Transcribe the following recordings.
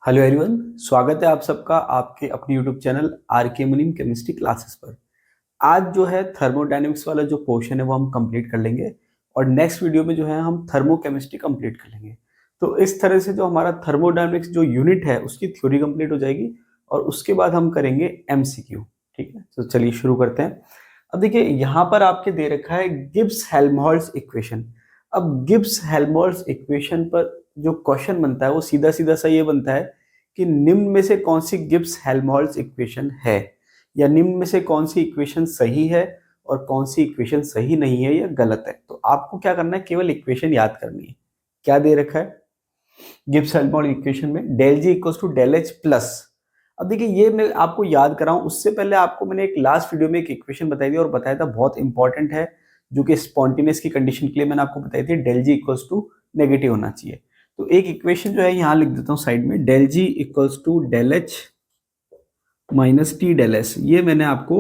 Hello everyone, स्वागत है आप सबका आपके अपने यूट्यूब चैनल आर के मुनीम केमिस्ट्री क्लासेस पर। आज जो है थर्मोडायनेमिक्स वाला जो पोर्शन है वो हम कंप्लीट कर लेंगे और नेक्स्ट वीडियो में जो है हम थर्मोकेमिस्ट्री कंप्लीट कर लेंगे। तो इस तरह से जो हमारा थर्मोडायनेमिक्स जो यूनिट है उसकी थ्योरी कंप्लीट हो जाएगी और उसके बाद हम करेंगे एमसीक्यू। ठीक है, तो चलिए शुरू करते हैं। अब देखिए यहाँ पर आपके दे रखा है गिब्स हेल्महोल्ट्ज इक्वेशन। अब गिब्स हेल्महोल्ट्ज इक्वेशन पर जो क्वेश्चन बनता है वो सीधा सीधा सा ये बनता है कि निम्न में से कौन सी गिब्स हेल्महोल्ट्ज इक्वेशन है, या निम्न में से कौन सी इक्वेशन सही है और कौन सी इक्वेशन सही नहीं है या गलत है। तो आपको क्या करना है, केवल इक्वेशन याद करनी है। क्या दे रखा है गिब्स हेल्महोल्ट्ज इक्वेशन में, del G equals to del H plus. अब देखिए ये मैं आपको याद कराऊं उससे पहले आपको मैंने एक लास्ट वीडियो में एक इक्वेशन बताई थी और बताया था बहुत इंपॉर्टेंट है, जो कि स्पॉन्टेनियस की कंडीशन के लिए मैंने आपको बताई थी, del G equals to negative होना चाहिए। तो एक इक्वेशन जो है यहां लिख देता हूं साइड में, del G equals to del H minus T del S. ये मैंने आपको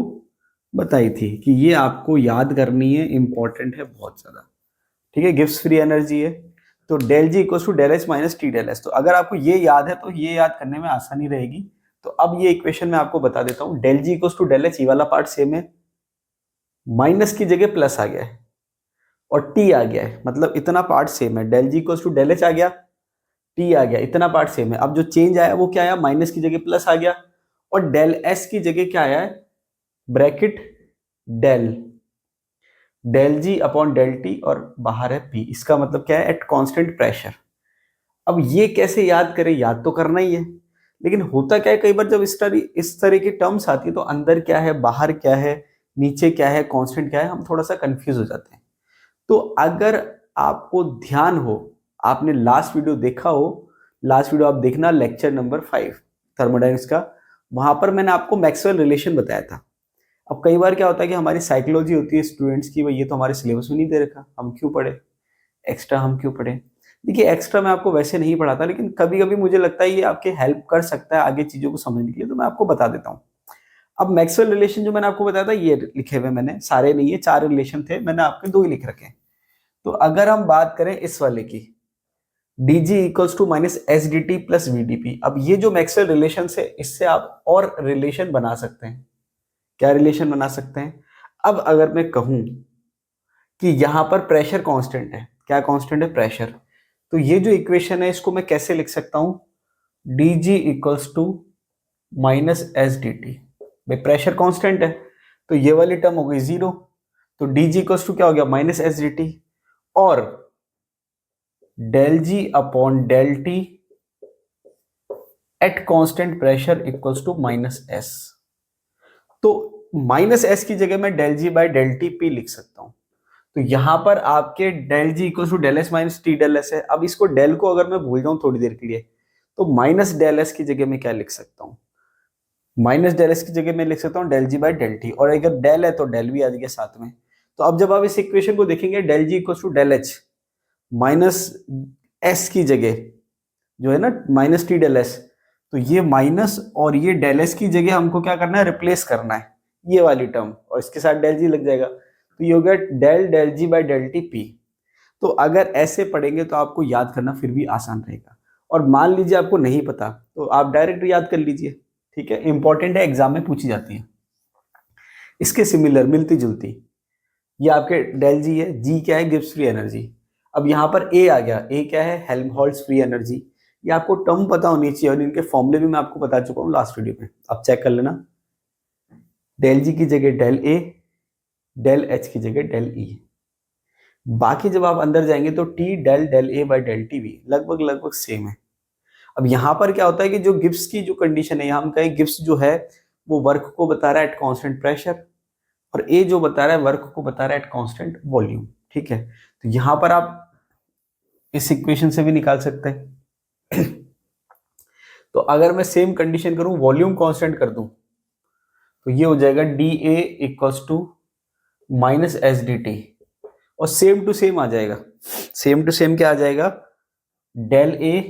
बताई थी कि ये आपको याद करनी है, इंपॉर्टेंट है बहुत ज्यादा। ठीक है, गिब्स फ्री एनर्जी है तो del G equals to del H minus T del S. तो अगर आपको ये याद है तो ये याद करने में आसानी रहेगी। तो अब ये इक्वेशन मैं आपको बता देता हूं, del G equals to del H, ये वाला पार्ट सेम है, माइनस की जगह प्लस आ गया है और टी आ गया है, मतलब इतना पार्ट सेम है। Del G equals to del H आ गया, टी आ गया, इतना पार्ट सेम है। अब जो चेंज आया वो क्या आया, माइनस की जगह प्लस आ गया और डेल एस की जगह क्या आया है, bracket del del G upon del T और बाहर है पी। इसका मतलब क्या है, एट कांस्टेंट प्रेशर। अब ये कैसे याद करें, याद तो करना ही है, लेकिन होता क्या है कई बार जब इस तरह की टर्म्स आती है तो अंदर क्या है बाहर क्या है नीचे क्या है कांस्टेंट क्या है, हम थोड़ा सा कंफ्यूज हो जाते हैं। तो अगर आपको ध्यान हो, आपने लास्ट वीडियो देखा हो, लास्ट वीडियो आप देखना लेक्चर नंबर 5 थर्मोडायनेमिक्स का, वहां पर मैंने आपको मैक्सवेल रिलेशन बताया था। अब कई बार क्या होता है कि हमारी साइकोलॉजी होती है स्टूडेंट्स की, भाई ये तो हमारे सिलेबस में नहीं दे रखा, हम क्यों पढ़े एक्स्ट्रा, हम क्यों पढ़े। देखिए एक्स्ट्रा मैं आपको वैसे नहीं पढ़ाता, लेकिन कभी कभी मुझे लगता है ये आपके हेल्प कर सकता है आगे चीजों को समझने के लिए, तो मैं आपको बता देता हूँ। अब मैक्सवेल रिलेशन जो मैंने आपको बताया था ये लिखे हुए मैंने, सारे नहीं है, 4 रिलेशन थे, मैंने आपके 2 ही लिख रखे हैं। तो अगर हम बात करें इस वाले की, dg equals to minus S D T plus V D P, अब ये जो मैक्सवेल रिलेशन है इससे आप और रिलेशन बना सकते हैं। क्या रिलेशन बना सकते हैं, अब अगर मैं कहूं कि यहां पर प्रेशर कांस्टेंट है, क्या कांस्टेंट है, प्रेशर, तो ये जो इक्वेशन है इसको मैं कैसे लिख सकता हूं, dg equals to minus S D T. भाई प्रेशर कांस्टेंट है तो ये वाली टर्म हो गई जीरो, तो dg इक्वल्स टू क्या हो गया, माइनस एस डी टी, और del G upon del T at constant pressure equals to minus S. तो माइनस एस की जगह मैं del G by del T P लिख सकता हूं। तो यहां पर आपके del G equals to del S minus T del S है। अब इसको डेल को अगर मैं भूल जाऊं थोड़ी देर के लिए, तो माइनस डेल एस की जगह मैं क्या लिख सकता हूं, माइनस डेल एस की जगह मैं लिख सकता हूं del G by del T, और अगर डेल है तो डेल भी आ जाएगा साथ में। तो अब जब आप इस इक्वेशन को देखेंगे, del G equals to del H minus S की जगह जो है ना माइनस टी डेल एस, तो ये माइनस और ये डेल एस की जगह हमको क्या करना है, रिप्लेस करना है ये वाली टर्म, और इसके साथ डेल जी लग जाएगा, तो ये हो गया del del G by del T P. तो अगर ऐसे पढ़ेंगे तो आपको याद करना फिर भी आसान रहेगा। और मान लीजिए आपको नहीं पता तो आप डायरेक्ट याद कर लीजिए, ठीक है, इंपॉर्टेंट है, एग्जाम में पूछी जाती है। इसके सिमिलर मिलती जुलती, ये आपके डेल जी है, जी क्या है, गिब्स फ्री एनर्जी। अब यहाँ पर ए आ गया, ए क्या है, हेल्महोल्ट्ज फ्री एनर्जी। ये आपको टर्म पता होनी चाहिए और इनके फॉर्मूले भी मैं आपको बता चुका हूँ लास्ट वीडियो में, अब चेक कर लेना। डेल जी की जगह डेल ए, डेल एच की जगह डेल ई। बाकी जब आप अंदर जाएंगे तो T del del A by del T भी लगभग लगभग सेम है। अब यहाँ पर क्या होता है कि जो गिब्स की जो कंडीशन है, यहाँ हम कहें गिब्स जो है वो वर्क को बता रहा है एट कांस्टेंट प्रेशर, और ए जो बता रहा है वर्क को बता रहा है एट कांस्टेंट वॉल्यूम। ठीक है, तो यहां पर आप इस इक्वेशन से भी निकाल सकते हैं। तो अगर मैं सेम कंडीशन करूं, वॉल्यूम कांस्टेंट कर दूं, तो ये हो जाएगा D A equals to minus S D T, और सेम टू सेम आ जाएगा, सेम टू सेम क्या आ जाएगा, del A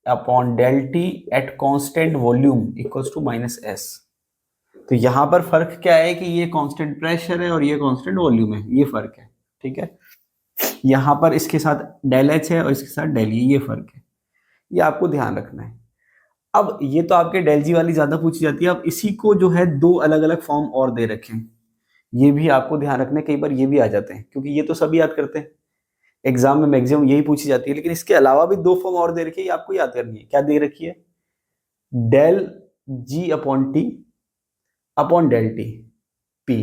upon del T at constant volume equals to minus S. तो यहां पर फर्क क्या है कि ये कांस्टेंट प्रेशर है और ये कांस्टेंट वॉल्यूम है, ये फर्क है। ठीक है, यहां पर इसके साथ डेल एच है और इसके साथ डेल ई, ये फर्क है, ये आपको ध्यान रखना है। अब ये तो आपके डेल जी वाली ज्यादा पूछी जाती है। अब इसी को जो है दो अलग अलग फॉर्म और दे रखे हैं, ये भी आपको ध्यान रखना है, कई बार ये भी आ जाते हैं क्योंकि ये तो सभी याद करते हैं, एग्जाम में मैक्सिमम यही पूछी जाती है। लेकिन इसके अलावा भी दो फॉर्म और दे रखी है, ये आपको याद करनी है। क्या दे रखी है? Del G upon T upon del T P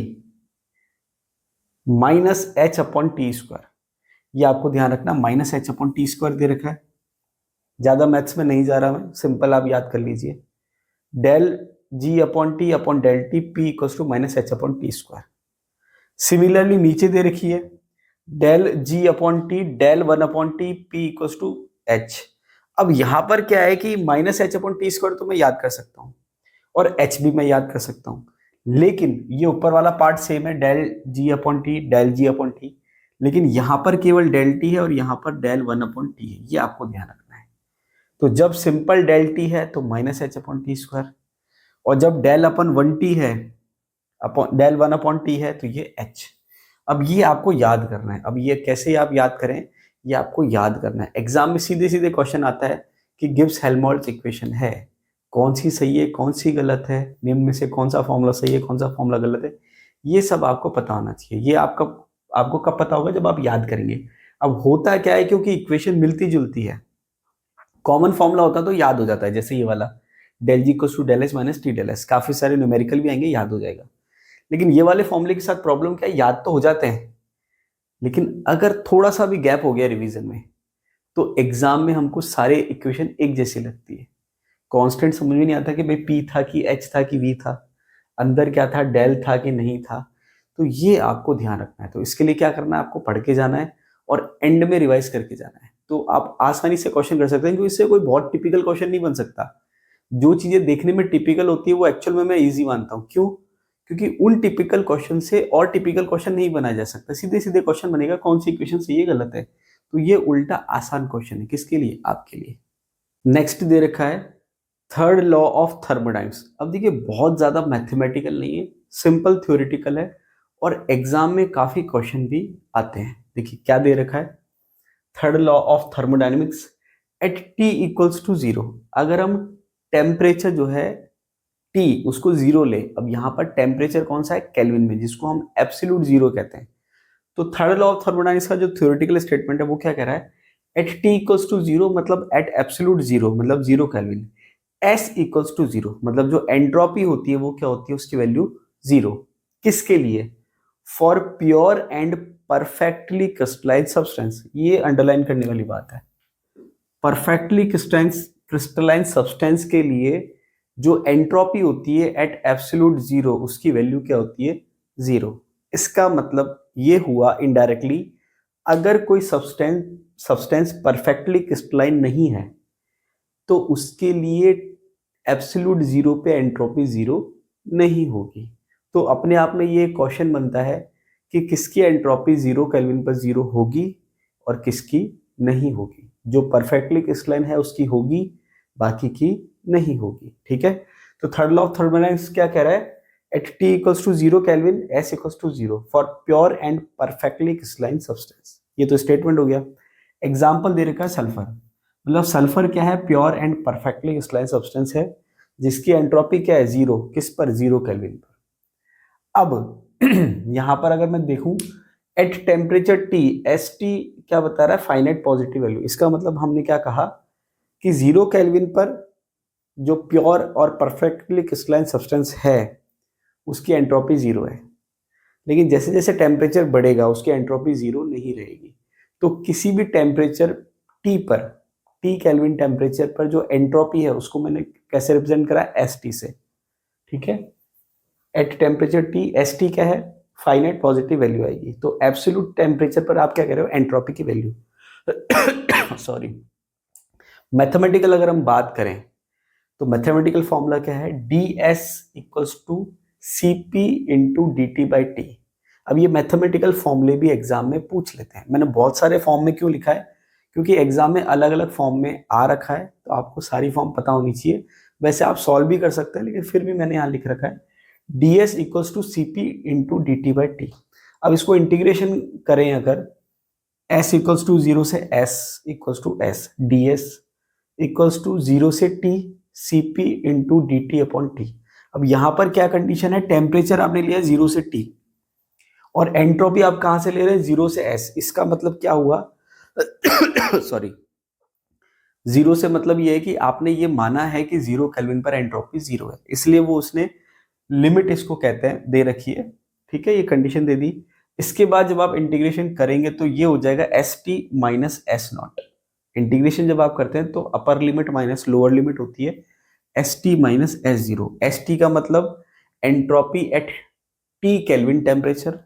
minus H upon T square. ये आपको ध्यान रखना, minus H upon T square दे रखा है। ज्यादा मैथ्स में नहीं जा रहा मैं, सिंपल आप याद कर लीजिए। Del G upon del T P equals to minus H upon T square. Similarly नीचे दे रखी है del G upon T del one upon T P equals to H. अब यहां पर क्या है कि minus H upon T square तो मैं याद कर सकता हूं और एच भी मैं याद कर सकता हूं, लेकिन ये ऊपर वाला पार्ट सेम है, del G upon T del G upon T, लेकिन यहां पर केवल डेल टी है और यहां पर डेल वन अपॉन टी है, ये आपको ध्यान रखना है। तो जब सिंपल डेल टी है तो minus H upon T square, और जब डेल अपन वन टी है upon del one upon T है तो ये एच। अब ये आपको याद करना है। अब ये कैसे आप याद करें, ये आपको याद करना है। एग्जाम में सीधे सीधे क्वेश्चन आता है कि गिब्स हेल्महोल्ट्ज इक्वेशन है, कौन सी सही है कौन सी गलत है, निम्न में से कौन सा फॉर्मूला सही है कौन सा फॉर्मूला गलत है, ये सब आपको पता होना चाहिए। ये आपको कब पता होगा? जब आप याद करेंगे। अब होता क्या है, क्योंकि इक्वेशन मिलती जुलती है, कॉमन फॉर्मूला होता तो याद हो जाता है, जैसे ये वाला del G equals to del H minus T del S, काफी सारे न्यूमेरिकल भी आएंगे, याद हो जाएगा। लेकिन ये वाले फॉर्मूले के साथ प्रॉब्लम क्या है, याद तो हो जाते हैं, लेकिन अगर थोड़ा सा भी गैप हो गया रिवीजन में तो एग्जाम में हमको सारे इक्वेशन एक जैसी लगती है। कांस्टेंट समझ में नहीं आता कि भाई पी था कि एच था कि वी था, अंदर क्या था, डेल था कि नहीं था। तो ये आपको ध्यान रखना है। तो इसके लिए क्या करना है, आपको पढ़ के जाना है और एंड में रिवाइज करके जाना है। तो आप आसानी से क्वेश्चन कर सकते हैं, क्योंकि इससे कोई बहुत टिपिकल क्वेश्चन नहीं बन सकता। जो चीजें देखने में टिपिकल होती है वो एक्चुअल में मैं इजी मानता हूँ। क्यों? क्योंकि उन टिपिकल क्वेश्चन से और टिपिकल क्वेश्चन नहीं बनाया जा सकता। सीधे सीधे क्वेश्चन बनेगा, कौन सी इक्वेशन सही है गलत है। तो ये उल्टा आसान क्वेश्चन है, किसके लिए? आपके लिए। नेक्स्ट दे रखा है थर्ड लॉ ऑफ थर्मोडाइनमिक्स। अब देखिए बहुत ज्यादा मैथमेटिकल नहीं है, सिंपल थ्योरेटिकल है और एग्जाम में काफी क्वेश्चन भी आते हैं। देखिए क्या दे रखा है, third law of thermodynamics, at T equals to zero. अगर हम टेम्परेचर जो है टी उसको जीरो ले, अब यहां पर टेम्परेचर कौन सा है, केल्विन में, जिसको हम एब्सोल्यूट जीरो कहते हैं। तो थर्ड लॉ ऑफ थर्मोडायनेमिक्स का जो थ्योरेटिकल स्टेटमेंट है वो क्या कह रहा है, at T equals to zero मतलब एट एब्सोल्यूट जीरो मतलब zero kelvin, S equals to zero मतलब जो एंट्रोपी होती है वो क्या होती है, उसकी वैल्यू जीरो। किसके लिए? For pure and perfectly crystallize substance. ये अंडरलाइन करने वाली बात है। परफेक्टली क्रिस्टलाइन सब्सटेंस के लिए जो एंट्रोपी होती है एट एब्सोल्यूट जीरो, उसकी वैल्यू क्या होती है, जीरो। इसका मतलब ये हुआ इनडायरेक्टली, अगर कोई सब्सटेंस परफेक्टली क्रिस्टलाइन नहीं है तो उसके लिए एब्सोल्यूट जीरो पे एंट्रोपी जीरो नहीं होगी। तो अपने आप में ये क्वेश्चन बनता है कि किसकी एंट्रोपी जीरो केल्विन पर जीरो होगी और किसकी नहीं होगी। जो परफेक्टली क्रिस्टलाइन है उसकी होगी, बाकी की नहीं होगी। ठीक है, तो थर्ड लॉ ऑफ थर्मोडायनेमिक्स क्या कह रहा है, at T equals to zero kelvin S equals to zero for pure and perfectly crystalline substance. ये तो स्टेटमेंट हो गया। एग्जाम्पल दे रखा है सल्फर, मतलब सल्फर क्या है, pure and perfectly crystalline substance है जिसकी एंट्रोपी क्या है, जीरो। किस पर, जीरो केल्विन पर। अब यहां पर अगर मैं देखूं at temperature T, S T क्या बता रहा है, फाइनाइट पॉजिटिव वैल्यू। इसका मतलब हमने क्या कहा कि जीरो केल्विन पर जो प्योर और परफेक्टली क्रिस्टलाइन सब्सटेंस है उसकी एंट्रोपी जीरो है, लेकिन जैसे जैसे टेम्परेचर बढ़ेगा उसकी एंट्रोपी जीरो नहीं रहेगी। तो किसी भी टेम्परेचर टी पर, टी केल्विन टेम्परेचर पर जो एंट्रोपी है उसको मैंने कैसे रिप्रेजेंट करा, एस टी से। ठीक है, at temperature T, S T क्या है, फाइनाइट पॉजिटिव वैल्यू आएगी। तो एब्सोल्यूट टेम्परेचर पर आप क्या कह रहे हो, एंट्रोपी की वैल्यू सॉरी। मैथमेटिकल अगर हम बात करें तो मैथमेटिकल फॉर्मूला क्या है, D S equals to C P into D T by T. अब ये मैथमेटिकल फॉर्मूले भी एग्जाम में पूछ लेते हैं। मैंने बहुत सारे फॉर्म में क्यों लिखा है, क्योंकि एग्जाम में अलग अलग फॉर्म में आ रखा है, तो आपको सारी फॉर्म पता होनी चाहिए। वैसे आप सॉल्व भी कर सकते हैं, लेकिन फिर भी मैंने यहाँ लिख रखा है D S equals to C P into D T by T. अब इसको इंटीग्रेशन करें अगर, एस इक्वल्स टू जीरो से S equals to S, D S equals to zero से T Cp into D T upon T. अब यहां पर क्या कंडीशन है, टेम्परेचर आपने लिया 0 से T और एंट्रोपी आप कहां से ले रहे हैं, 0 से S। इसका मतलब क्या हुआ सॉरी, 0 से मतलब ये है कि आपने ये माना है कि 0 केल्विन पर एंट्रोपी 0 है, इसलिए वो उसने लिमिट इसको कहते हैं दे रखी है। ठीक है, ये कंडीशन दे दी। इसके बाद जब आप इंटीग्रेशन करेंगे तो ये हो जाएगा S T minus S nought. Integration जब आप करते हैं तो upper limit minus lower limit होती है S T minus S zero. S T का मतलब entropy at T kelvin temperature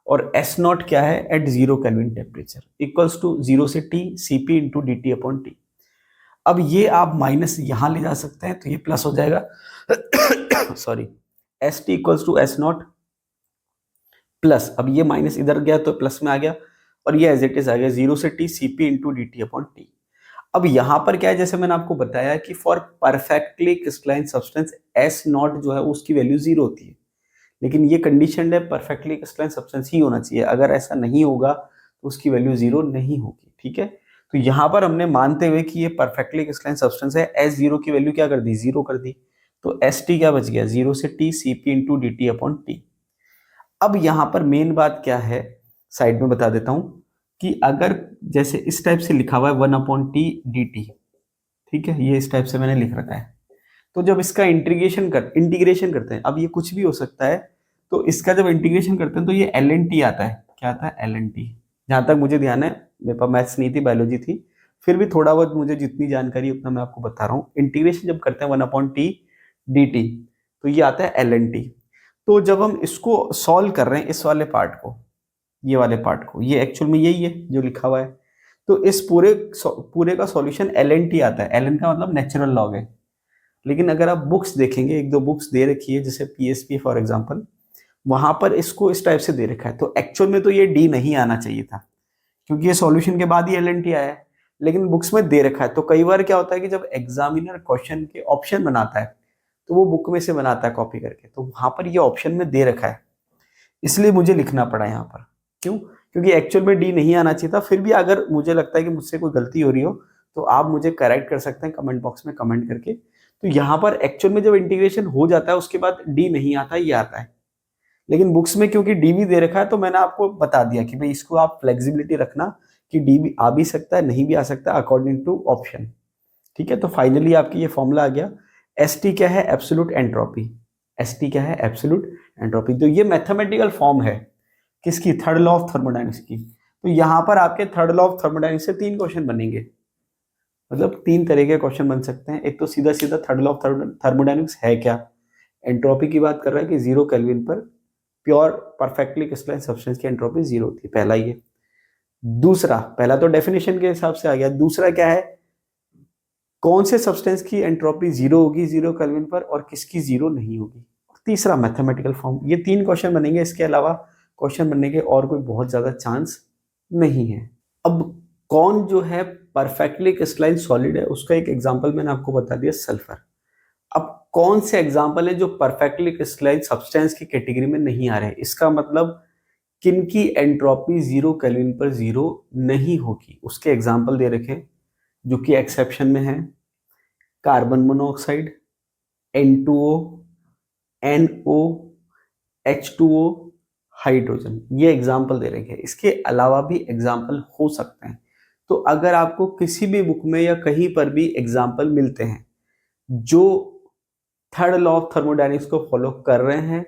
और एस नॉट क्या है, at 0 kelvin temperature, equals to 0 से T C P into D T upon T. अब ये आप माइनस यहां ले जा सकते हैं तो ये प्लस हो जाएगा sorry, S T equals to S nought plus, अब ये माइनस इधर गया तो प्लस में आ गया और ये एज इट इज आ गया 0 से T C P into D T upon T. अब यहां पर क्या है, जैसे मैंने आपको बताया कि for perfectly crystalline substance S not जो है उसकी वैल्यू 0 होती है, लेकिन ये कंडीशन है परफेक्टली क्रिस्टलाइन सब्सटेंस ही होना चाहिए। अगर ऐसा नहीं होगा तो उसकी वैल्यू 0 नहीं होगी। ठीक है, तो यहां पर हमने मानते हुए कि ये परफेक्टली क्रिस्टलाइन सब्सटेंस है, एस जीरो की वैल्यू क्या कर दी, 0 कर दी, तो एस टी क्या बच गया, 0 से T C P into D T upon T. अब यहां पर मेन बात क्या है, साइड में बता देता हूं कि अगर जैसे इस टाइप से लिखा हुआ है 1 अपॉन टी डी टी, ठीक है, ये इस टाइप से मैंने लिख रखा है, तो जब इसका इंटीग्रेशन करते हैं, अब ये कुछ भी हो सकता है, तो इसका जब इंटीग्रेशन करते हैं तो ये एल एन टी आता है। क्या आता है, एल एन टी। जहां तक मुझे ध्यान है, मेरे पास मैथ्स नहीं थी, बायोलॉजी थी, फिर भी थोड़ा बहुत मुझे जितनी जानकारी उतना मैं आपको बता रहा हूँ। इंटीग्रेशन जब करते हैं 1 अपॉन टी डी टी, तो ये आता है एल एन टी। तो जब हम इसको सॉल्व कर रहे हैं, इस वाले पार्ट को, ये वाले पार्ट को, ये एक्चुअल में यही है जो लिखा हुआ है, तो इस पूरे का सॉल्यूशन एल एन टी आता है। एल एन का मतलब नेचुरल लॉग है। लेकिन अगर आप बुक्स देखेंगे, एक दो बुक्स दे रखी है जैसे पीएसपी फॉर एग्जांपल, वहां पर इसको इस टाइप से दे रखा है, तो एक्चुअल में तो ये डी नहीं आना चाहिए था, क्योंकि ये सॉल्यूशन के बाद ही एल एन टी आया है, लेकिन बुक्स में दे रखा है। तो कई बार क्या होता है कि जब एग्जामिनर क्वेश्चन के ऑप्शन बनाता है तो वो बुक में से बनाता है कॉपी करके, तो वहां पर ये ऑप्शन में दे रखा है, इसलिए मुझे लिखना पड़ा यहाँ पर। क्यों, क्योंकि एक्चुअल में डी नहीं आना चाहिए था। फिर भी अगर मुझे लगता है कि मुझसे कोई गलती हो रही हो तो आप मुझे करेक्ट कर सकते हैं कमेंट बॉक्स में कमेंट करके। तो यहाँ पर एक्चुअल में जब इंटीग्रेशन हो जाता है उसके बाद डी नहीं आता, ये आता है, लेकिन बुक्स में क्योंकि डी भी दे रखा है तो मैंने आपको बता दिया कि भाई इसको आप फ्लेक्सिबिलिटी रखना कि डी भी आ भी सकता है, नहीं भी आ सकता, अकॉर्डिंग टू ऑप्शन। ठीक है, तो फाइनली आपकी ये फॉर्मूला आ गया। एस टी क्या है, एब्सोल्यूट एंट्रोपी। एस टी क्या है, एब्सोल्यूट एंट्रोपी। तो ये मैथमेटिकल फॉर्म है किसकी, थर्ड लॉ ऑफ थर्मोडायनेमिक्स की। तो यहां पर आपके थर्ड लॉ ऑफ थर्मोडायनेमिक्स से 3 क्वेश्चन बनेंगे, मतलब 3 तरह के क्वेश्चन बन सकते हैं। एक तो सीधा सीधा थर्ड लॉ ऑफ थर्मोडायनेमिक्स है क्या, एंट्रोपी की बात कर रहा है कि 0 केल्विन पर प्योर परफेक्टली क्रिस्टलाइन सब्सटेंस की एंट्रोपी 0 होती है, पहला ये। दूसरा, पहला तो डेफिनेशन के हिसाब से आ गया, दूसरा क्या है, कौन से सब्सटेंस की एंट्रोपी 0 होगी 0 केल्विन पर और किसकी 0 नहीं होगी। तीसरा मैथमेटिकल फॉर्म। ये 3 क्वेश्चन बनेंगे, इसके अलावा क्वेश्चन बनने के और कोई बहुत ज्यादा चांस नहीं है। अब कौन जो है परफेक्टली क्रिस्टलाइन सॉलिड है, उसका एक एग्जांपल मैंने आपको बता दिया, सल्फर। अब कौन से एग्जांपल है जो परफेक्टली क्रिस्टलाइन सब्सटेंस की कैटेगरी में नहीं आ रहे, इसका मतलब किनकी एंट्रोपी 0 केल्विन पर 0 नहीं होगी, उसके एग्जांपल दे रखे, जो कि एक्सेप्शन में है carbon monoxide, N2O, NO, H2O, hydrogen. ये एग्जाम्पल दे रखे हैं, इसके अलावा भी एग्जाम्पल हो सकते हैं। तो अगर आपको किसी भी बुक में या कहीं पर भी एग्जाम्पल मिलते हैं जो थर्ड लॉ ऑफ थर्मोडायनेमिक्स को फॉलो कर रहे हैं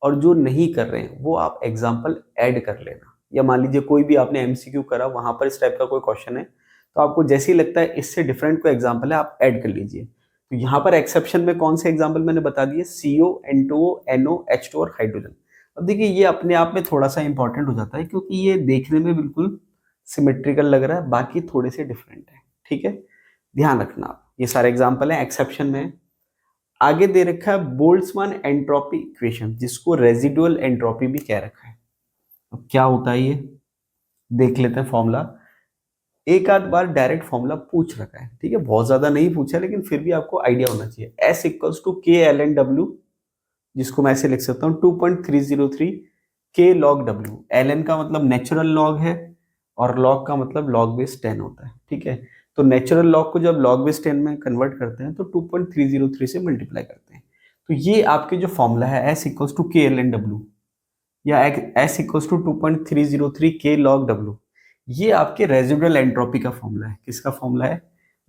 और जो नहीं कर रहे हैं, वो आप एग्जाम्पल ऐड कर लेना। या मान लीजिए कोई भी आपने एमसीक्यू करा, वहां पर इस टाइप का कोई क्वेश्चन है, तो आपको जैसे ही लगता है इससे डिफरेंट कोई एग्जाम्पल है, आप ऐड कर लीजिए। तो यहाँ पर एक्सेप्शन में कौन से एग्जाम्पल मैंने बता दिए, CO, N2O, NO, H2 और हाइड्रोजन। अब देखिए ये अपने आप में थोड़ा सा इंपॉर्टेंट हो जाता है, क्योंकि ये देखने में बिल्कुल सिमेट्रिकल लग रहा है, बाकी थोड़े से डिफरेंट है। ठीक है, ध्यान रखना आप, ये सारे एग्जाम्पल हैं, एक्सेप्शन में। आगे दे रखा है बोल्ट्जमान एंट्रोपी इक्वेशन, जिसको रेजिडुअल एंट्रोपी भी कह रखा है। अब क्या होता है ये देख लेते हैं फॉर्मूला। एक आध बार डायरेक्ट फॉर्मूला पूछ रखा है, ठीक है, बहुत ज्यादा नहीं पूछा, लेकिन फिर भी आपको आइडिया होना चाहिए। S equals to K L N W, जिसको मैं ऐसे लिख सकता हूँ 2.303 के लॉग डब्ल्यू। एल एन का मतलब नेचुरल लॉग है और लॉग का मतलब लॉग बेस 10 होता है। ठीक है, तो नेचुरल लॉग को जब लॉग बेस 10 में कन्वर्ट करते हैं तो 2.303 से मल्टीप्लाई करते हैं। तो ये आपके जो फॉर्मूला है S equals to K L N W या S इक्वल्स टू 2.303 के लॉग डब्ल्यू, ये आपके रेजिडुअल एंट्रोपी का फॉर्मूला है। किसका फॉर्मूला है?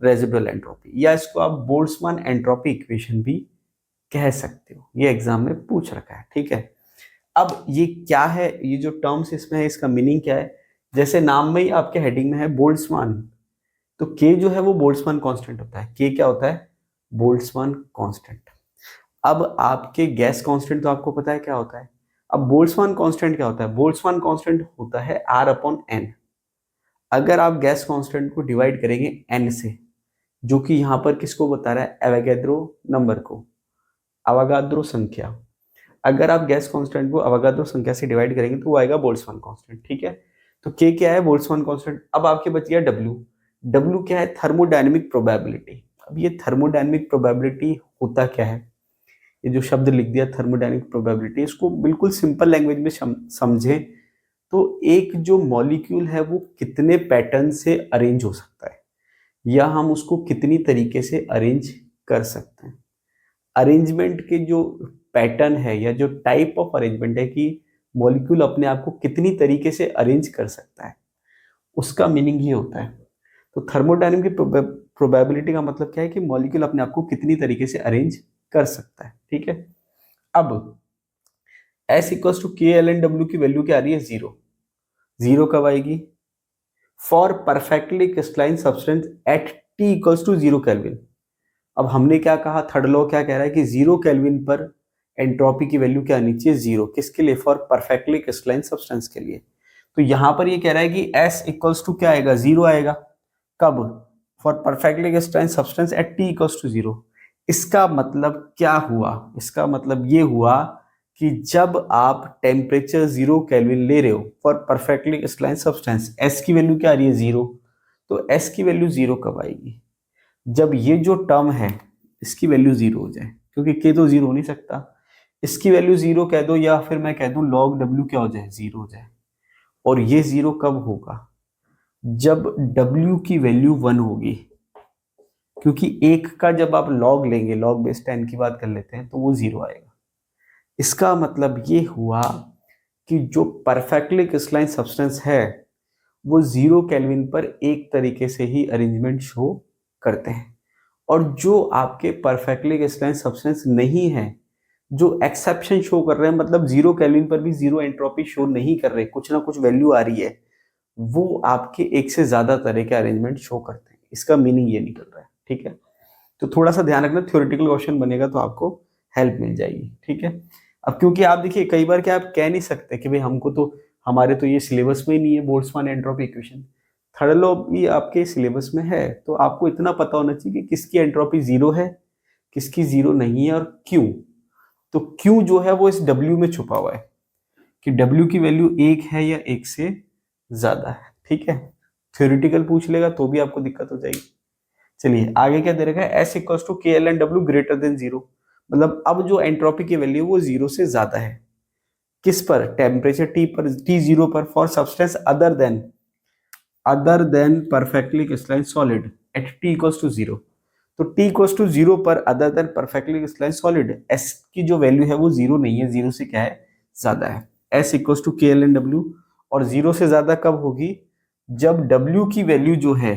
रेजिडुअल एंट्रोपी, या इसको आप बोल्ट्जमान एंट्रोपी इक्वेशन भी कह सकते हो। ये एग्जाम में पूछ रखा है, ठीक है। अब ये क्या है, ये जो टर्म्स इसमें है इसका मीनिंग क्या है? जैसे नाम में ही आपके हेडिंग में है बोल्ट्जमान, तो के जो है वो बोल्ट्जमान कांस्टेंट होता है। के क्या होता है? Boltzmann constant. अब आपके गैस कांस्टेंट तो आपको पता है क्या होता है। अब बोल्ट्जमान कांस्टेंट क्या होता है? बोल्ट्जमान कांस्टेंट होता है R अपॉन N। अगर आप गैस कांस्टेंट को डिवाइड करेंगे N से, जो कि यहाँ पर किसको बता रहा है? एवोगैड्रो नंबर को, अवोगाद्रो संख्या। अगर आप गैस कांस्टेंट को अवोगाद्रो संख्या से डिवाइड करेंगे तो वो आएगा बोल्ट्जमान कांस्टेंट, ठीक है। तो के क्या है? Boltzmann constant. अब आपके बच गया डब्ल्यू। डब्ल्यू क्या है? Thermodynamic probability. अब ये थर्मोडायनेमिक प्रोबेबिलिटी होता क्या है? ये जो शब्द लिख दिया थर्मोडायनेमिक प्रोबेबिलिटी, इसको बिल्कुल सिंपल लैंग्वेज में समझें तो एक जो मॉलिक्यूल है वो कितने पैटर्न से अरेंज हो सकता है, या हम उसको कितनी तरीके से अरेंज कर सकते हैं। अरेंजमेंट के जो पैटर्न है या जो टाइप ऑफ अरेंजमेंट है कि मॉलिक्यूल अपने आप को कितनी तरीके से अरेंज कर सकता है, उसका मीनिंग ये होता है। तो थर्मोडायनेमिक प्रोबेबिलिटी का मतलब क्या है कि मॉलिक्यूल अपने आप को कितनी तरीके से अरेंज कर सकता है, ठीक है। अब S equals to K L N W की वैल्यू क्या आ रही है? 0। 0 कब आएगी? For perfectly crystalline substance at T equals to 0 kelvin. अब हमने क्या कहा? थर्ड लॉ क्या कह रहा है कि 0 केल्विन पर एंट्रोपी की वैल्यू क्या आनी चाहिए? 0। किसके लिए? फॉर परफेक्टली क्रिस्टलाइन सब्सटेंस के लिए। तो यहां पर ये कह रहा है कि S इक्वल्स टू क्या आएगा? 0 आएगा। कब? For perfectly crystalline substance at T equals to 0। इसका मतलब क्या हुआ? इसका मतलब ये हुआ कि जब आप टेम्परेचर 0 केल्विन ले रहे हो for perfectly crystalline substance, S की वैल्यू क्या आ रही है? 0। तो S की वैल्यू 0 कब आएगी? जब ये जो टर्म है इसकी वैल्यू 0 हो जाए, क्योंकि K तो 0 हो नहीं सकता। इसकी वैल्यू 0 कह दो, या फिर मैं कह दूं log W क्या हो जाए? 0 हो जाए। और ये 0 कब होगा? जब W की वैल्यू 1 होगी, क्योंकि 1 का जब आप log लेंगे, log बेस 10 की बात कर लेते हैं, तो वो 0 आएगा। इसका मतलब ये हुआ कि जो परफेक्टली क्रिस्टलाइन सब्सटेंस है वो 0 केल्विन पर एक तरीके से ही अरेंजमेंट शो करते हैं, और जो आपके परफेक्टली क्रिस्टलाइन सब्सटेंस नहीं है, जो एक्सेप्शन शो कर रहे हैं, मतलब 0 केल्विन पर भी 0 एंट्रोपी शो नहीं कर रहे, कुछ ना कुछ वैल्यू आ रही है, वो आपके एक से ज्यादा तरह के अरेंजमेंट शो करते हैं। इसका मीनिंग ये निकल रहा है, ठीक है। तो थोड़ा सा ध्यान रखना, थ्योरेटिकल क्वेश्चन बनेगा तो आपको हेल्प मिल जाएगी, ठीक है। अब क्योंकि आप देखिए कई बार क्या आप कह नहीं सकते कि भाई हमको तो, हमारे तो ये सिलेबस में ही नहीं है Boltzmann entropy equation. Third law भी आपके सिलेबस में है, तो आपको इतना पता होना चाहिए कि किसकी एंट्रोपी 0 है, किसकी 0 नहीं है, और क्यों। तो क्यों जो है वो इस W में छुपा हुआ है, कि W की वैल्यू 1 है या 1 से ज्यादा है, ठीक है। थ्योरेटिकल पूछ लेगा तो भी आपको दिक्कत हो जाएगी। चलिए आगे क्या दे रखा है? S equals to K L N W greater than 0। मतलब अब जो एंट्रोपी की वैल्यू वो 0 से ज्यादा है। किस पर? टेम्परेचर T पर, T0 पर, for substance other than perfectly crystalline solid at T equals to 0। तो T इक्वल्स टू 0 पर other than perfectly crystalline solid, S की जो वैल्यू है वो 0 नहीं है, 0 से क्या है? ज्यादा है। S equals to K L N W, और 0 से ज्यादा कब होगी? जब W की वैल्यू जो है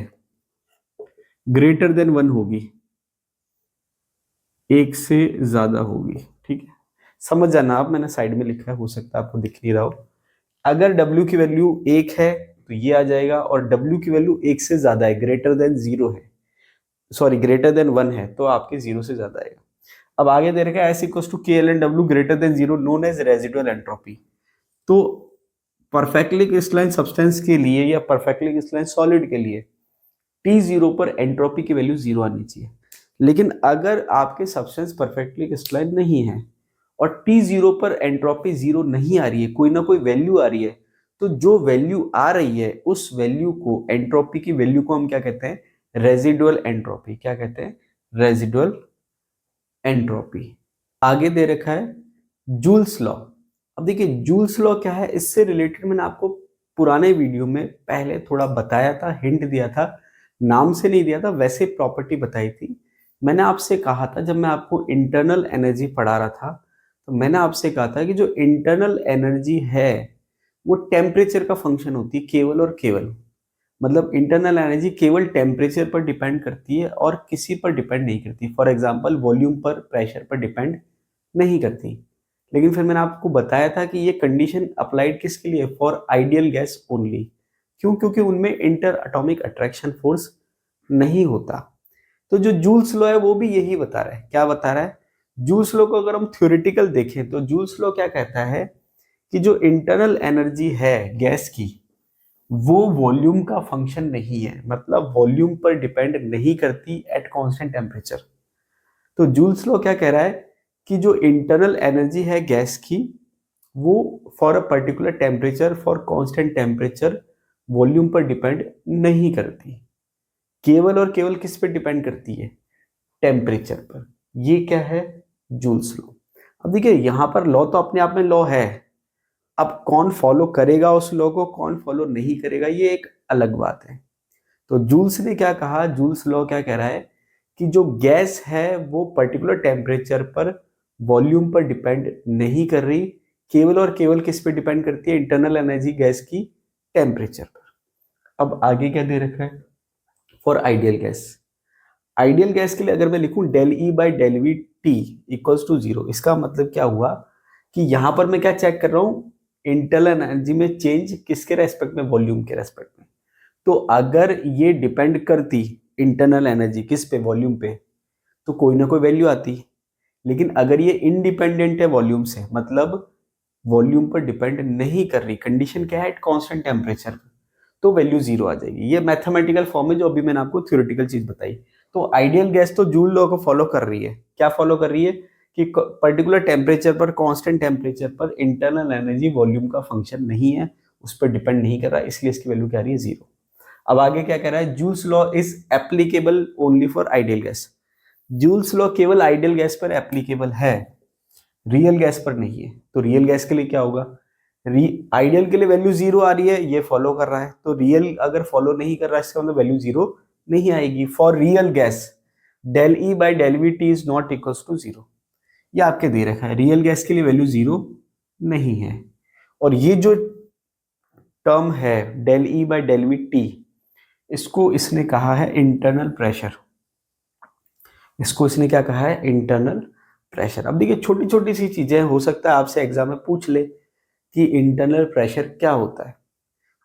ग्रेटर देन 1 होगी, 1 से ज्यादा होगी, ठीक है। समझ जाना आप, मैंने साइड में लिखा है, हो सकता है आपको दिख नहीं रहा हो। अगर W की वैल्यू 1 है तो ये आ जाएगा, और W की वैल्यू 1 से ज्यादा है, ग्रेटर देन 0 है, सॉरी ग्रेटर देन 1 है, तो आपके 0 से ज्यादा आएगा। अब आगे दे रखा है S equals to K L N W greater than 0 known as residual entropy. तो परफेक्टली क्रिस्टलाइन सब्सटेंस के लिए या परफेक्टली क्रिस्टलाइन सॉलिड के लिए T0 पर एंट्रोपी की वैल्यू 0 आनी चाहिए। लेकिन अगर आपके सब्सटेंस परफेक्टली क्रिस्टलाइन नहीं है और T0 पर एंट्रोपी 0 नहीं आ रही है, कोई ना कोई वैल्यू आ रही है, तो जो वैल्यू आ रही है उस वैल्यू को, एंट्रोपी की वैल्यू को हम क्या कहते हैं? Residual entropy. क्या कहते हैं? Residual entropy. आगे दे रखा है जूल्स लॉ। अब देखिए जूल्स लॉ क्या है, इससे रिलेटेड मैंने आपको पुराने वीडियो में पहले थोड़ा बताया था, हिंट दिया था, नाम से नहीं दिया था, वैसे प्रॉपर्टी बताई थी। मैंने आपसे कहा था जब मैं आपको इंटरनल एनर्जी पढ़ा रहा था, तो मैंने आपसे कहा था कि जो इंटरनल एनर्जी है वो टेम्परेचर का फंक्शन होती है केवल और केवल। मतलब इंटरनल एनर्जी केवल टेम्परेचर पर डिपेंड करती है और किसी पर डिपेंड नहीं करती। फॉर एग्जांपल वॉल्यूम पर, प्रेशर पर डिपेंड नहीं करती। लेकिन फिर मैंने आपको बताया था कि ये कंडीशन अप्लाइड किसके लिए, फॉर आइडियल गैस ओनली। क्यों? क्योंकि उनमें इंटर एटॉमिक अट्रैक्शन फोर्स नहीं होता। तो जो जूल्स लॉ है वो भी यही बता रहा है। क्या बता रहा है? जूल्स लॉ को अगर हम थ्योरेटिकल देखें तो जूल्स लॉ क्या कहता है कि जो इंटरनल एनर्जी है गैस की, वो वॉल्यूम का फंक्शन नहीं है, मतलब वॉल्यूम पर डिपेंड नहीं करती एट कांस्टेंट टेम्परेचर। तो जूल्स लॉ क्या कह रहा है कि जो इंटरनल एनर्जी है गैस की, वो for a particular temperature, for constant temperature volume पर डिपेंड नहीं करती, केवल और केवल किस पर डिपेंड करती है? टेम्परेचर पर। ये क्या है? Joules law. अब देखिए यहां पर लॉ तो अपने आप में लॉ है, अब कौन फॉलो करेगा उस लॉ को, कौन फॉलो नहीं करेगा, ये एक अलग बात है। तो जूल्स ने क्या कहा, जूल्स लॉ क्या कह रहा है कि जो गैस है वो पर्टिकुलर टेम्परेचर पर, वॉल्यूम पर डिपेंड नहीं कर रही, केवल और केवल किस पे डिपेंड करती है? इंटरनल एनर्जी गैस की टेम्परेचर पर। अब आगे क्या दे रखा है? For ideal gas. Ideal gas के लिए अगर मैं लिखूं del E by del V T equals to zero, इसका मतलब क्या हुआ कि यहां पर मैं क्या चेक कर रहा हूं? इंटरनल एनर्जी में चेंज किसके रेस्पेक्ट में? वॉल्यूम के रेस्पेक्ट में। तो अगर ये डिपेंड करती इंटरनल एनर्जी किस पे? वॉल्यूम पे, तो कोई ना कोई वैल्यू आती। लेकिन अगर ये इंडिपेंडेंट है वॉल्यूम से, मतलब वॉल्यूम पर डिपेंड नहीं कर रही, कंडीशन क्या है? एट कांस्टेंट टेम्परेचर, तो वैल्यू जीरो आ जाएगी। ये मैथमेटिकल फॉर्म है जो अभी मैंने आपको थ्योरेटिकल चीज बताई। तो आइडियल गैस तो जूल लॉ को फॉलो कर रही है। क्या फॉलो कर रही है? कि पर्टिकुलर टेम्परेचर पर, कांस्टेंट टेम्परेचर पर इंटरनल एनर्जी वॉल्यूम का फंक्शन नहीं है, उस पर डिपेंड नहीं कर रहा, इसलिए इसकी वैल्यू क्या आ रही है? जीरो। अब आगे क्या कह रहा है? Joules law is applicable only for ideal gas. Joules law केवल आइडियल गैस पर एप्लीकेबल है, रियल गैस पर नहीं है। तो रियल गैस के लिए क्या होगा? आइडियल के लिए वैल्यू जीरो आ रही है, ये फॉलो कर रहा है, तो रियल अगर फॉलो नहीं कर रहा है इसका मतलब वैल्यू जीरो नहीं आएगी। For real gas del E by del V T is not equals to zero, ये आपके दे रखा है। रियल गैस के लिए वैल्यू जीरो नहीं है। और ये जो टर्म है del E by del V T, इसको इसने कहा है इंटरनल प्रेशर। इसको इसने क्या कहा है? Internal pressure. अब देखिए छोटी छोटी सी चीजें, हो सकता है आपसे एग्जाम में पूछ ले कि इंटरनल प्रेशर क्या होता है,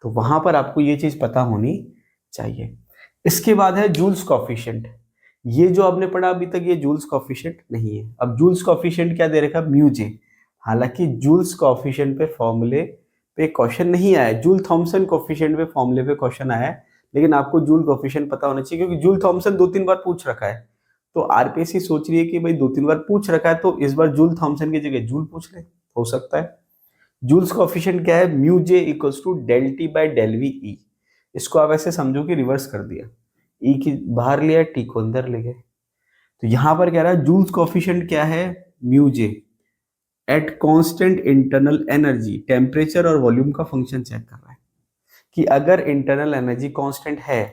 तो वहां पर आपको ये चीज पता होनी चाहिए। इसके बाद है जूल्स कॉफिशिएंट। ये जो आपने पढ़ा अभी तक, ये जूल्स कॉफिशिएंट नहीं है। अब जूल्स कॉफिशिएंट क्या दे रखा? म्यू जे। हालांकि जूल्स कॉफिशिएंट पे फॉर्मूले पे क्वेश्चन नहीं आया, जूल थॉमसन कॉफिशिएंट पे फॉर्मूले पे क्वेश्चन आया है, लेकिन आपको जूल कॉफिशिएंट पता होना चाहिए क्योंकि जूल थॉमसन दो तीन बार पूछ रखा है। तो आरपीएससी सोच रही है कि भाई दो तीन बार पूछ रखा है तो इस बार जूल थॉमसन की जगह जूल पूछ ले, हो सकता है। जूल्स कॉफिशिएंट क्या है? Mu J equals to del T by del V E. इसको आप ऐसे समझो कि रिवर्स कर दिया, ई की बाहर लिया, टी को अंदर ले गए। तो यहां पर कह रहा है जूल्स कॉफिशिएंट क्या है? Mu J at constant internal energy, temperature और वॉल्यूम का फंक्शन चेक कर रहा है कि अगर इंटरनल एनर्जी कांस्टेंट है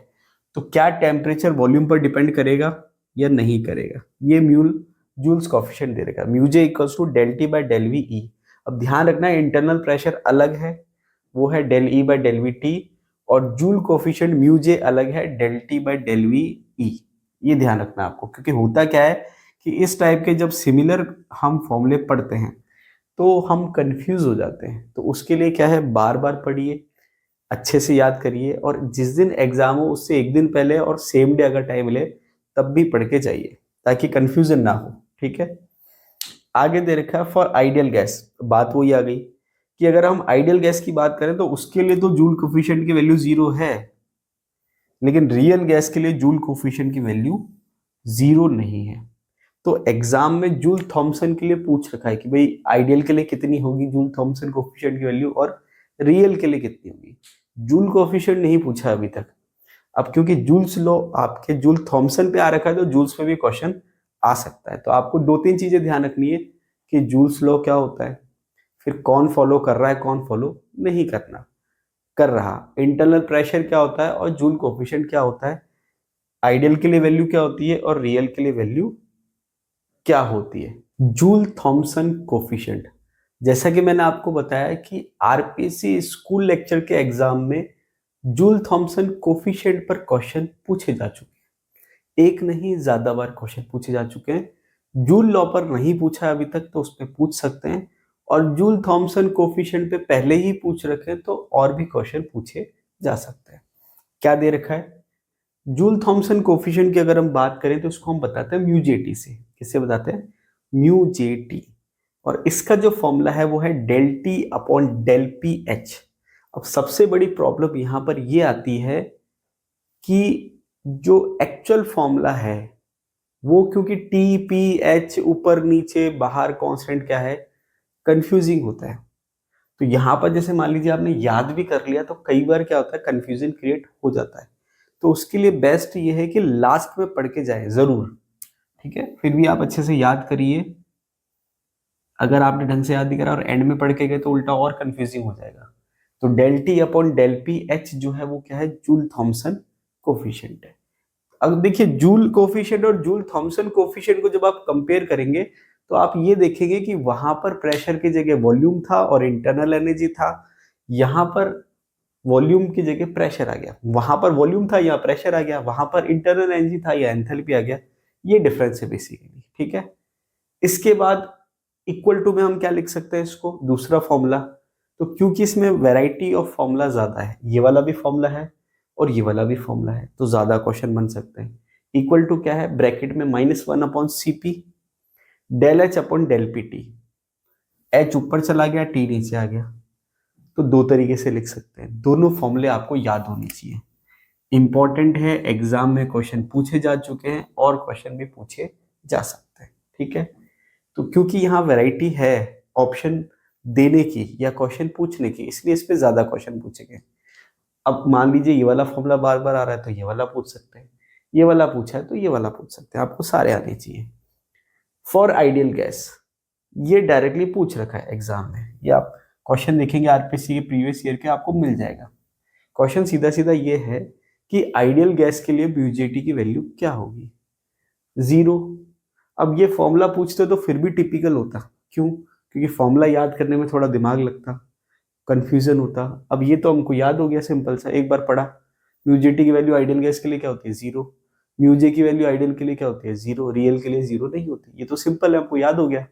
तो क्या टेम्परेचर वॉल्यूम पर डिपेंड करेगा या नहीं करेगा। ये म्यूल जूल्स कॉफिशिएंट दे रखा है, mu J equals to del T by del V E. अब ध्यान रखना है इंटरनल प्रेशर अलग है, वो है del E by del V T, और जूल कोफिशिएंट म्यू जे अलग है, del T by del V E. ये ध्यान रखना आपको, क्योंकि होता क्या है कि इस टाइप के जब सिमिलर हम फॉर्मूले पढ़ते हैं तो हम कंफ्यूज हो जाते हैं। तो उसके लिए क्या है, बार बार पढ़िए, अच्छे से याद करिए, और जिस दिन एग्जाम हो उससे एक दिन पहले और सेम डे अगर टाइम मिले तब भी पढ़ के जाइए ताकि कंफ्यूजन ना हो। ठीक है, आगे दे रखा है फॉर आइडियल गैस। बात वही आ गई कि अगर हम आइडियल गैस की बात करें तो उसके लिए तो जूल कोफिशिएंट की वैल्यू जीरो है, लेकिन रियल गैस के लिए जूल कोफिशिएंट की वैल्यू जीरो नहीं है। तो एग्जाम में जूल थॉमसन के लिए पूछ रखा है कि भाई आइडियल के लिए कितनी होगी जूल थॉमसन कोफिशिएंट की वैल्यू, और रियल के लिए कितनी होगी। जूल कोफिशिएंट नहीं पूछा अभी तक। अब क्योंकि जूल्स लॉ आपके जूल थॉमसन पे आ रखा है तो जूल्स पे भी क्वेश्चन आ सकता है। तो आपको दो तीन चीजें ध्यान रखनी है कि जूल्स लॉ क्या होता है, फिर कौन फॉलो कर रहा है, कौन फॉलो नहीं करना कर रहा, इंटरनल प्रेशर क्या होता है और जूल कोफिशिएंट क्या होता है, आइडियल के लिए वैल्यू क्या होती है और रियल के लिए वैल्यू क्या होती है। जूल थॉमसन कोफिशिएंट, जैसा कि मैंने आपको बताया कि आरपीसी स्कूल लेक्चर के एग्जाम में जूल थॉमसन कोफिशिएंट पर क्वेश्चन पूछे जा चुके हैं। एक नहीं, ज्यादा बार क्वेश्चन पूछे जा चुके हैं। जूल लॉ पर नहीं पूछा अभी तक तो उस पर पूछ सकते हैं, और जूल थॉमसन कोफिशिएंट पे पहले ही पूछ रखे हैं तो और भी क्वेश्चन पूछे जा सकते हैं। क्या दे रखा है जूल थॉमसन कोफिशिएंट की, अगर हम बात करें तो इसको हम बताते हैं म्यू जेटी से। किससे बताते हैं? Mu JT. और इसका जो फॉर्मूला है वो है del T upon del P H. अब सबसे बड़ी प्रॉब्लम यहां पर ये आती है कि जो एक्चुअल फॉर्मूला है वो, क्योंकि टी पी एच ऊपर नीचे बाहर कांस्टेंट क्या है, कंफ्यूजिंग होता है। तो यहां पर जैसे मान लीजिए आपने याद भी कर लिया तो कई बार क्या होता है, कंफ्यूजन क्रिएट हो जाता है। तो उसके लिए बेस्ट ये है कि लास्ट में पढ़ के जाए जरूर। ठीक है, फिर भी आप अच्छे से याद करिए। अगर आपने ढंग से याद नहीं करा और एंड में पढ़ के गए तो उल्टा और कंफ्यूजिंग हो जाएगा। तो del T upon del P H जो है वो क्या है, जूल थॉमसन कोफिशिएंट है। अब देखिए जूल कोफिशिएंट और जूल थॉमसन कोफिशिएंट को जब आप कंपेयर करेंगे तो आप ये देखेंगे कि वहां पर प्रेशर की जगह वॉल्यूम था और इंटरनल एनर्जी था। यहां पर वॉल्यूम की जगह प्रेशर आ गया, वहां पर वॉल्यूम था यहाँ प्रेशर आ गया, वहां पर इंटरनल एनर्जी था या एंथैल्पी आ गया। ये डिफरेंस है बेसिकली। ठीक है, इसके बाद इक्वल टू में हम क्या लिख सकते हैं इसको, दूसरा फॉर्मूला। तो क्योंकि इसमें वैरायटी ऑफ फॉर्मूला ज्यादा है, ये वाला भी फॉर्मूला है और ये वाला भी फॉर्मूला है, तो ज्यादा क्वेश्चन बन सकते हैं। इक्वल टू क्या है, ब्रैकेट में -1 upon C P del H upon del P T. H ऊपर चला गया, टी नीचे आ गया। तो दो तरीके से लिख सकते हैं, दोनों फॉर्मूले आपको याद होने चाहिए। इंपॉर्टेंट है, एग्जाम में क्वेश्चन पूछे जा चुके हैं और क्वेश्चन भी पूछे जा सकते हैं। ठीक है, तो क्योंकि यहाँ वैरायटी है ऑप्शन देने की या क्वेश्चन पूछने की, इसलिए इस पे ज्यादा क्वेश्चन पूछेंगे। अब मान लीजिए ये वाला फॉर्मूला बार बार आ रहा है तो ये वाला पूछ सकते हैं, ये वाला पूछा है तो ये वाला पूछ सकते हैं, आपको सारे आने चाहिए। फॉर आइडियल गैस, ये डायरेक्टली पूछ रखा है एग्जाम में, ये आप क्वेश्चन देखेंगे आरपीसी के प्रीवियस ईयर के आपको मिल जाएगा। क्वेश्चन सीधा सीधा ये है कि आइडियल गैस के लिए ब्यूजेटी की वैल्यू क्या होगी, 0। अब ये फॉर्मूला पूछते तो फिर भी टिपिकल होता, क्यों? क्योंकि फॉर्मूला याद करने में थोड़ा दिमाग लगता, कंफ्यूजन होता। अब ये तो हमको याद हो गया, सिंपल सा, एक बार पढ़ा। म्यूजेटी की वैल्यू आइडियल गैस के लिए क्या होती है, 0। म्यूजे की वैल्यू आइडियल के लिए क्या होती है, 0। रियल के लिए 0 नहीं होती। ये तो सिंपल है, हमको याद हो गया।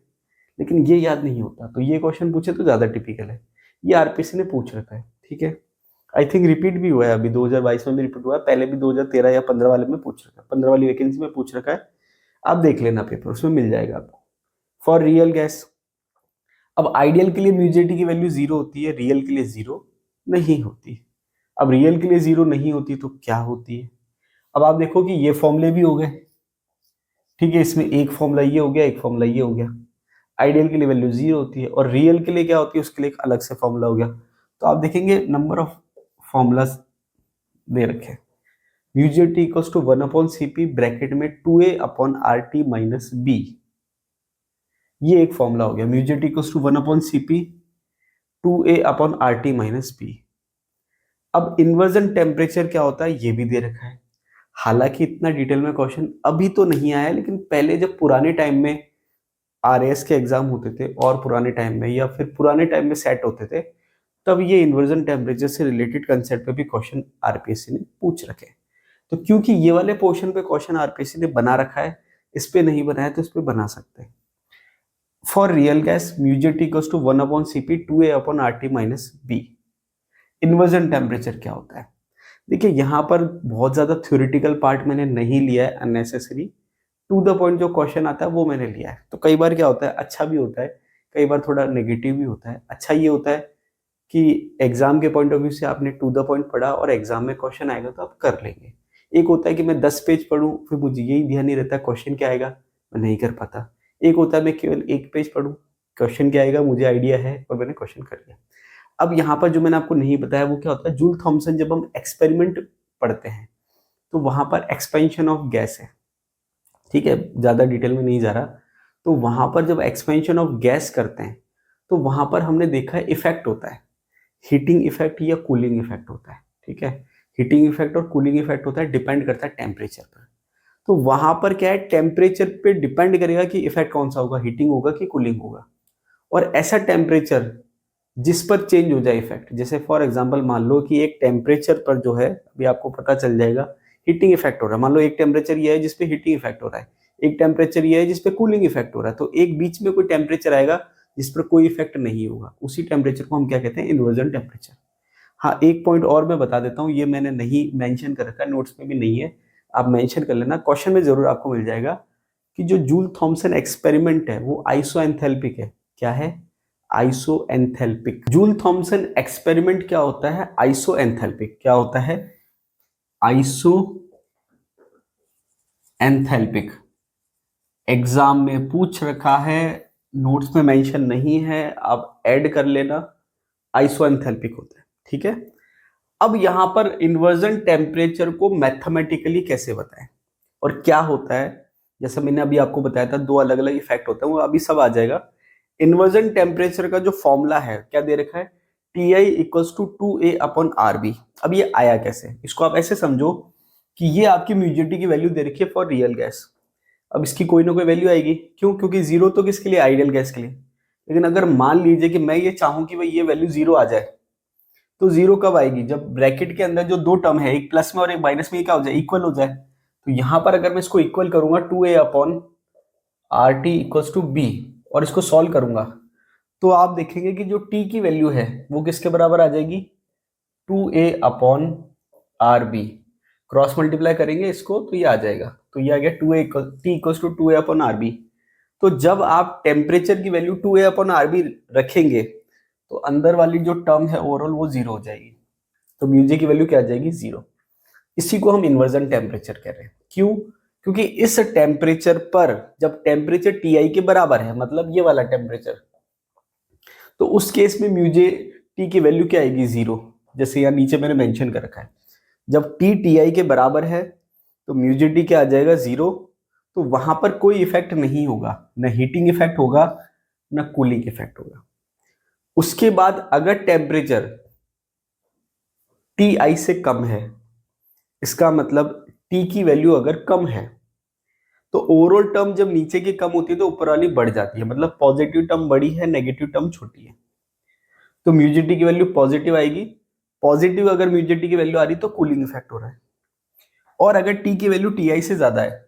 लेकिन ये याद नहीं होता, तो ये क्वेश्चन पूछे तो ज्यादा टिपिकल है। ये आरपीसी ने पूछ रखा है। ठीक है, आई थिंक रिपीट भी हुआ है, अभी 2022 में भी रिपीट हुआ है, पहले भी 2013 या 15 वाले में पूछ रखा है, 15 वाली वैकेंसी में पूछ रखा है। आप देख लेना पेपर, उसमें मिल जाएगा आपको। फॉर रियल गैस, अब आइडियल के लिए म्यूजेटी की वैल्यू 0 होती है, रियल के लिए 0 नहीं होती। अब रियल के लिए 0 नहीं होती तो क्या होती है? अब आप देखो कि ये फॉर्मूले भी हो गए। ठीक है, इसमें एक फॉर्मूला ये हो गया, एक फॉर्मूला ये हो गया। आइडियल के लिए वैल्यू 0 होती है और रियल के लिए क्या होती है, उसके लिए एक अलग से फॉर्मूला हो गया। तो आप देखेंगे नंबर ऑफ फॉर्मूलाज दे रखे हैं। Mu JT equals to 1 upon C P bracket में 2a upon R T minus b. ये एक फॉर्मूला हो गया, mu JT equals to 1 upon C P 2a upon R T minus b. अब इन्वर्जन टेम्परेचर क्या होता है ये भी दे रखा है। हालांकि इतना डिटेल में क्वेश्चन अभी तो नहीं आया, लेकिन पहले जब पुराने टाइम में आरएएस के एग्जाम होते थे और पुराने टाइम में या फिर पुराने टाइम में सेट होते थे, तब ये इन्वर्जन टेम्परेचर से रिलेटेड कंसेप्ट पे भी क्वेश्चन आरपीएससी ने पूछ रखे। तो क्योंकि ये वाले पोर्शन पे क्वेश्चन आरपीएससी ने बना रखा है, इस पे नहीं बनाया तो इस पे बना सकते हैं। For real gas mu JT equals to 1 upon CP 2a upon RT minus b. Inversion temperature क्या होता है? देखिए यहाँ पर बहुत ज्यादा थ्योरेटिकल पार्ट मैंने नहीं लिया है, अननेसेसरी। टू द पॉइंट जो क्वेश्चन आता है वो मैंने लिया है। तो कई बार क्या होता है, अच्छा भी होता है, कई बार थोड़ा नेगेटिव भी होता है। अच्छा ये होता है कि एग्जाम के पॉइंट ऑफ व्यू से आपने टू द पॉइंट पढ़ा और एग्जाम में क्वेश्चन आएगा तो आप कर लेंगे। एक होता है कि मैं 10 पेज पढूं फिर मुझे यही ध्यान नहीं रहता क्वेश्चन क्या आएगा, मैं नहीं कर पाता। एक होता है मैं केवल 1 पेज पढूं, क्वेश्चन क्या आएगा मुझे आइडिया है और मैंने क्वेश्चन कर लिया। अब यहाँ पर जो मैंने आपको नहीं बताया वो क्या होता है, जूल थॉमसन जब हम एक्सपेरिमेंट पढ़ते हैं तो वहां पर एक्सपेंशन ऑफ गैस है। ठीक है, ज्यादा डिटेल में नहीं जा रहा। तो वहां पर जब एक्सपेंशन ऑफ गैस करते हैं तो वहां पर हमने देखा है इफेक्ट होता है, हीटिंग इफेक्ट या कूलिंग इफेक्ट होता है। ठीक है, हीटिंग इफेक्ट और कूलिंग इफेक्ट होता है, डिपेंड करता है टेम्परेचर पर। तो वहां पर क्या है, टेम्परेचर पे डिपेंड करेगा कि इफेक्ट कौन सा होगा, हीटिंग होगा कि कूलिंग होगा। और ऐसा टेम्परेचर जिस पर चेंज हो जाए इफेक्ट, जैसे फॉर एग्जांपल मान लो कि एक टेम्परेचर पर जो है, अभी आपको पता चल जाएगा हीटिंग इफेक्ट हो रहा है। मान लो एक टेम्परेचर ये है जिसपे हीटिंग इफेक्ट हो रहा है, एक टेम्परेचर ये है जिसपे कूलिंग इफेक्ट हो रहा है, तो एक बीच में कोई टेम्परेचर आएगा जिस पर कोई इफेक्ट नहीं होगा, उसी टेम्परेचर को हम क्या कहते हैं, इन्वर्जन टेम्परेचर। हाँ, एक पॉइंट और मैं बता देता हूँ, ये मैंने नहीं मेंशन कर रखा है, नोट्स में भी नहीं है, आप मेंशन कर लेना, क्वेश्चन में जरूर आपको मिल जाएगा कि जो जूल थॉमसन एक्सपेरिमेंट है वो आइसोएंथैल्पिक है। क्या है? आइसोएंथैल्पिक। जूल थॉमसन एक्सपेरिमेंट क्या होता है? आइसोएंथैल्पिक। क्या होता है? आइसोएंथैल्पिक। एग्जाम में पूछ रखा है, नोट्स में मेंशन नहीं है, आप ऐड कर लेना, आइसोएंथैल्पिक होता है। ठीक है, अब यहां पर इन्वर्जन टेम्परेचर को मैथमेटिकली कैसे बताएं और क्या होता है, जैसे मैंने अभी आपको बताया था, दो अलग अलग इफेक्ट होते हैं, वो अभी सब आ जाएगा। इन्वर्जन टेम्परेचर का जो फॉर्मूला है, क्या दे रखा है, Ti इक्वल्स टू 2A/RB। अब ये आया कैसे, इसको आप ऐसे समझो कि ये आपकी म्यूजिटी की वैल्यू दे रखी है फॉर रियल गैस। अब इसकी कोई ना कोई वैल्यू आएगी, क्यों? क्योंकि जीरो तो किसके लिए, आइडियल गैस के लिए। लेकिन अगर मान लीजिए कि मैं ये चाहूं कि भाई ये वैल्यू जीरो आ जाए, तो जीरो कब आएगी, जब ब्रैकेट के अंदर जो दो टर्म है, एक प्लस में और एक माइनस में, क्या हो जाए, इक्वल हो जाए। तो यहां पर अगर मैं इसको इक्वल करूंगा 2A/RT इक्वल्स टू बी, और इसको सॉल्व करूंगा, तो आप देखेंगे कि जो टी की वैल्यू है वो किसके बराबर आ जाएगी, 2A/RB। क्रॉस मल्टीप्लाई करेंगे इसको तो ये आ जाएगा, तो ये आ गया 2A T equals to 2A/RB। तो जब आप टेम्परेचर की वैल्यू 2A/RB रखेंगे तो अंदर वाली जो टर्म है ओवरऑल वो जीरो हो जाएगी, तो म्यूजिक की वैल्यू क्या आ जाएगी, जीरो। इसी को हम इन्वर्जन टेम्परेचर कह रहे हैं। क्यों? क्योंकि इस टेम्परेचर पर जब टेम्परेचर Ti के बराबर है, मतलब ये वाला टेम्परेचर, तो उस केस में म्यूजे टी की वैल्यू क्या आएगी, जीरो। जैसे यहाँ नीचे मैंने मेंशन कर रखा है, जब टी Ti के बराबर है तो म्यूजे टी क्या आ जाएगा, जीरो। तो वहां पर कोई इफेक्ट नहीं होगा, न हीटिंग इफेक्ट होगा न कूलिंग इफेक्ट होगा। उसके बाद अगर टेम्परेचर Ti से कम है, इसका मतलब टी की वैल्यू अगर कम है, तो ओवरऑल टर्म जब नीचे की कम होती है तो ऊपर वाली बढ़ जाती है, मतलब पॉजिटिव टर्म बड़ी है, नेगेटिव टर्म छोटी है, तो म्यूजिटी की वैल्यू पॉजिटिव आएगी। पॉजिटिव अगर म्यूजिटी की वैल्यू आ रही तो कूलिंग इफेक्ट हो रहा है। और अगर टी की वैल्यू Ti से ज्यादा है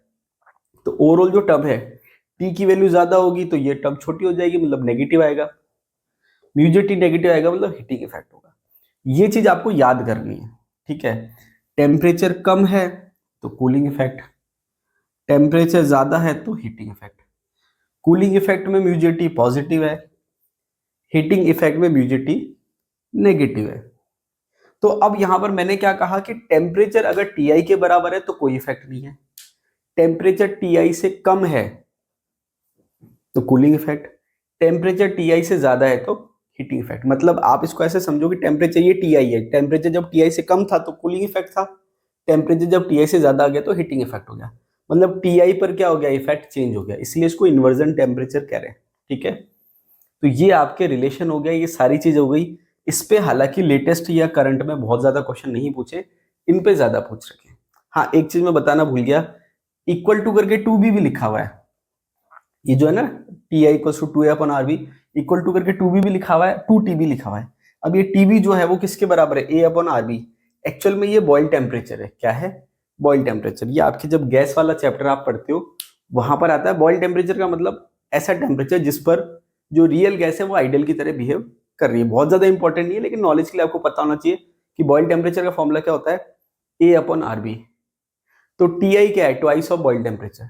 तो ओवरऑल जो टर्म है, टी की वैल्यू ज्यादा होगी तो ये टर्म छोटी हो जाएगी, मतलब नेगेटिव आएगा। म्यूजिटी नेगेटिव आएगा मतलब हीटिंग इफेक्ट होगा। ये चीज आपको याद करनी है। ठीक है, टेम्परेचर कम है तो कूलिंग इफेक्ट, टेम्परेचर ज्यादा है तो हीटिंग इफेक्ट। कूलिंग इफेक्ट में म्यूजिटी पॉजिटिव है, हीटिंग इफेक्ट में म्यूजिटी नेगेटिव है। तो अब यहां पर मैंने क्या कहा कि टेम्परेचर अगर Ti के बराबर है तो कोई इफेक्ट नहीं है, टेम्परेचर Ti से कम है तो कूलिंग इफेक्ट, टेम्परेचर Ti से ज्यादा है तो हीटिंग इफेक्ट। मतलब आप इसको ऐसे समझो कि टेम्परेचर ये Ti है, टेम्परेचर जब Ti से कम था तो कूलिंग इफेक्ट था, टेम्परेचर जब Ti से ज्यादा आ गया तो हीटिंग इफेक्ट हो गया। मतलब Ti पर क्या हो गया, इफेक्ट चेंज हो गया, इसलिए इसको इन्वर्जन टेम्परेचर कह रहे हैं। ठीक है, तो ये आपके रिलेशन हो गया, ये सारी चीज हो गई। इस पे हालांकि लेटेस्ट या करंट में बहुत ज्यादा क्वेश्चन नहीं पूछे, इन पे ज्यादा पूछ रखे। हाँ, एक चीज मैं बताना भूल गया, इक्वल टू करके 2b भी लिखा हुआ है। ये जो है ना, Ti equal to 2A/RB, equal to करके 2b भी लिखा हुआ है, 2Tb लिखा हुआ है। अब ये Tb जो है वो किसके बराबर है, A/RB। एक्चुअल में ये बॉइल टेम्परेचर है। क्या है, बॉइल टेम्परेचर। ये आपके जब गैस वाला चैप्टर आप पढ़ते हो वहां पर आता है। बॉइल टेम्परेचर का मतलब ऐसा टेम्परेचर जिस पर जो रियल गैस है वो आइडियल की तरह बिहेव कर रही है। बहुत ज्यादा इंपॉर्टेंट नहीं है, लेकिन नॉलेज के लिए आपको पता होना चाहिए कि बॉइल टेम्परेचर का फॉर्मूला क्या होता है, A/RB। तो Ti क्या है, twice of boil temperature,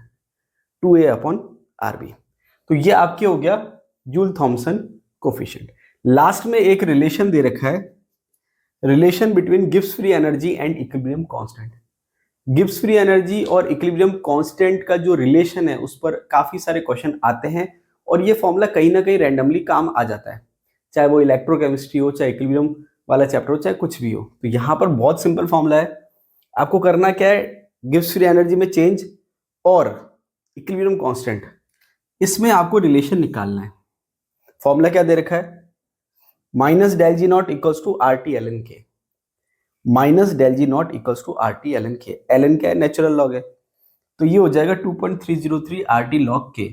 2A/RB। तो ये आपके हो गया जूल थॉमसन कोफिशिएंट। लास्ट में एक रिलेशन दे रखा है, relation between Gibbs free energy and equilibrium constant. Gibbs free energy और इक्विलिब्रियम कांस्टेंट का जो रिलेशन है उस पर काफी सारे क्वेश्चन आते हैं, और ये फॉर्मूला कहीं ना कहीं रैंडमली काम आ जाता है, चाहे वो इलेक्ट्रोकेमिस्ट्री हो, चाहे इक्विलिब्रियम वाला चैप्टर हो, चाहे कुछ भी हो। तो यहाँ पर बहुत सिंपल फॉर्मूला है, आपको करना क्या है, गिब्स फ्री एनर्जी में चेंज और इक्विलिब्रियम कांस्टेंट, इसमें आपको रिलेशन निकालना है। फॉर्मूला क्या दे रखा है, minus del G not equals to RT ln K। Minus del G not equals to R T L N K. L N क्या है, नेचुरल लॉग है, तो ये हो जाएगा 2.303 आर टी लॉग के।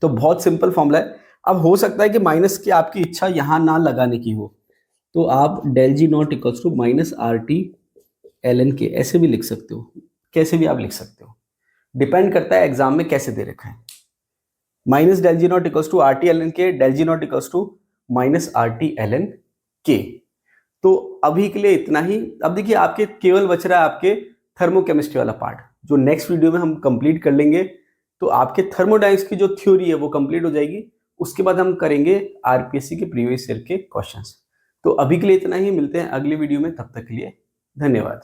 तो बहुत सिंपल फॉर्मूला है। अब हो सकता है कि माइनस की आपकी इच्छा यहां ना लगाने की हो, तो आप del G not equals to minus R T L N K ऐसे भी लिख सकते हो, कैसे भी आप लिख सकते हो, डिपेंड करता है एग्जाम में कैसे दे रखा है। Minus del G not equals to R T L N K, del G not equals to minus R T L N K. तो अभी के लिए इतना ही। अब देखिए आपके केवल बच रहा है आपके थर्मोकेमिस्ट्री वाला पार्ट, जो नेक्स्ट वीडियो में हम कंप्लीट कर लेंगे। तो आपके थर्मोडाइनमिक्स की जो थ्योरी है वो कंप्लीट हो जाएगी। उसके बाद हम करेंगे आरपीएससी के प्रीवियस ईयर के क्वेश्चंस। तो अभी के लिए इतना ही, मिलते हैं अगली वीडियो में, तब तक के लिए धन्यवाद।